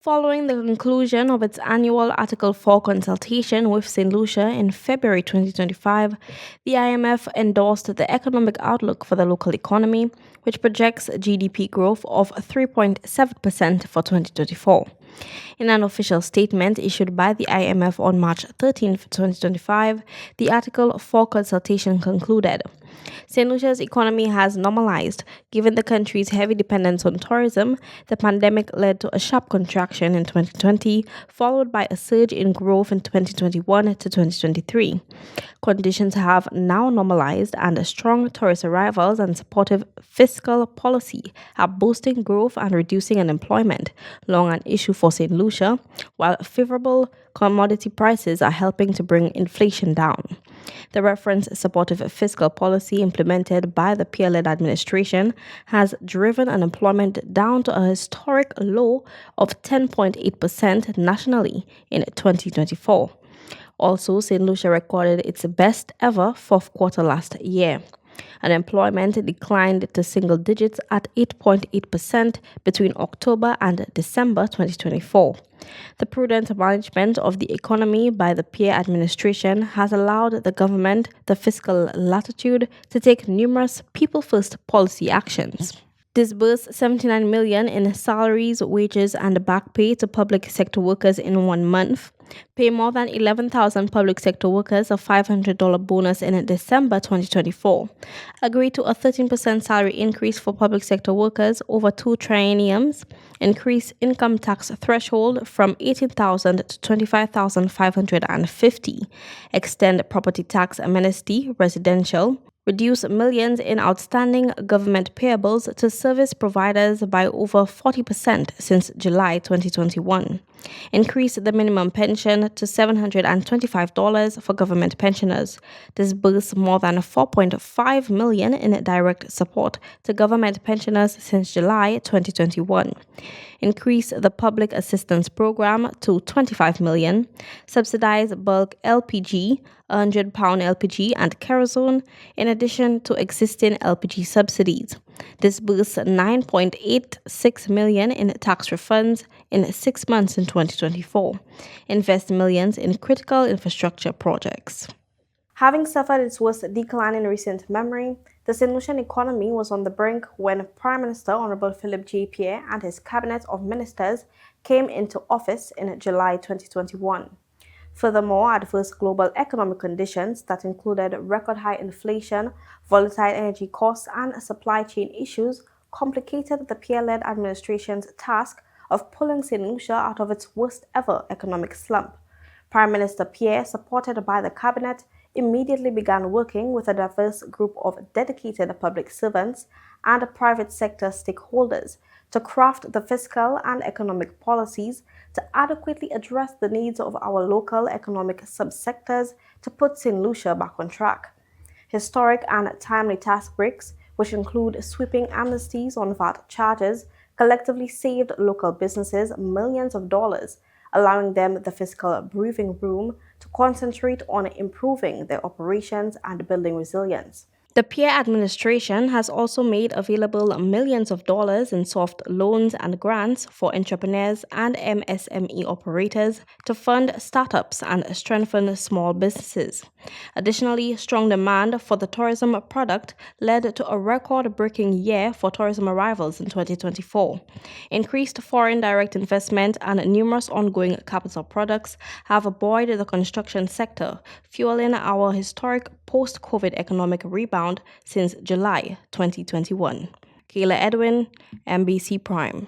Following the conclusion of its annual Article 4 consultation with Saint Lucia in February 2025, the IMF endorsed the economic outlook for the local economy, which projects GDP growth of 3.7% for 2024. In an official statement issued by the IMF on March 13, 2025, the Article 4 consultation concluded. St. Lucia's economy has normalized. Given the country's heavy dependence on tourism, the pandemic led to a sharp contraction in 2020, followed by a surge in growth in 2021 to 2023. Conditions have now normalized, and strong tourist arrivals and supportive fiscal policy are boosting growth and reducing unemployment, long an issue for St. Lucia, while favorable commodity prices are helping to bring inflation down. The reference supportive fiscal policy implemented by the peer-led administration has driven unemployment down to a historic low of 10.8% nationally in 2024. Also, St. Lucia recorded its best ever fourth quarter last year. Unemployment declined to single digits at 8.8% between October and December 2024. The prudent management of the economy by the peer administration has allowed the government the fiscal latitude to take numerous people-first policy actions. Disbursed 79 million in salaries, wages, and back pay to public sector workers in 1 month. Pay more than 11,000 public sector workers a $500 bonus in December 2024. Agree to a 13% salary increase for public sector workers over 2 trienniums. Increase income tax threshold from 18,000 to 25,550. Extend property tax amnesty residential. Reduce millions in outstanding government payables to service providers by over 40% since July 2021. Increase the minimum pension to $725 for government pensioners. Disburse more than $4.5 million in direct support to government pensioners since July 2021. Increase the public assistance program to $25 million. Subsidize bulk LPG, £100 LPG and kerosene, in addition to existing LPG subsidies. Disburse $9.86 million in tax refunds in 6 months in 2024. Invest millions in critical infrastructure projects. Having suffered its worst decline in recent memory, the St. Lucian economy was on the brink when Prime Minister Honorable Philip J. Pierre and his cabinet of ministers came into office in July 2021. Furthermore, adverse global economic conditions that included record-high inflation, volatile energy costs, and supply chain issues complicated the peer-led administration's task of pulling St. Lucia out of its worst-ever economic slump. Prime Minister Pierre, supported by the cabinet, immediately began working with a diverse group of dedicated public servants and private sector stakeholders to craft the fiscal and economic policies to adequately address the needs of our local economic subsectors to put St. Lucia back on track. Historic and timely task breaks, which include sweeping amnesties on VAT charges, collectively saved local businesses millions of dollars, allowing them the fiscal breathing room to concentrate on improving their operations and building resilience. The Pierre administration has also made available millions of dollars in soft loans and grants for entrepreneurs and MSME operators to fund startups and strengthen small businesses. Additionally, strong demand for the tourism product led to a record-breaking year for tourism arrivals in 2024. Increased foreign direct investment and numerous ongoing capital products have buoyed the construction sector, fueling our historic post-COVID economic rebound since July 2021. Kayla Edwin, MBC Prime.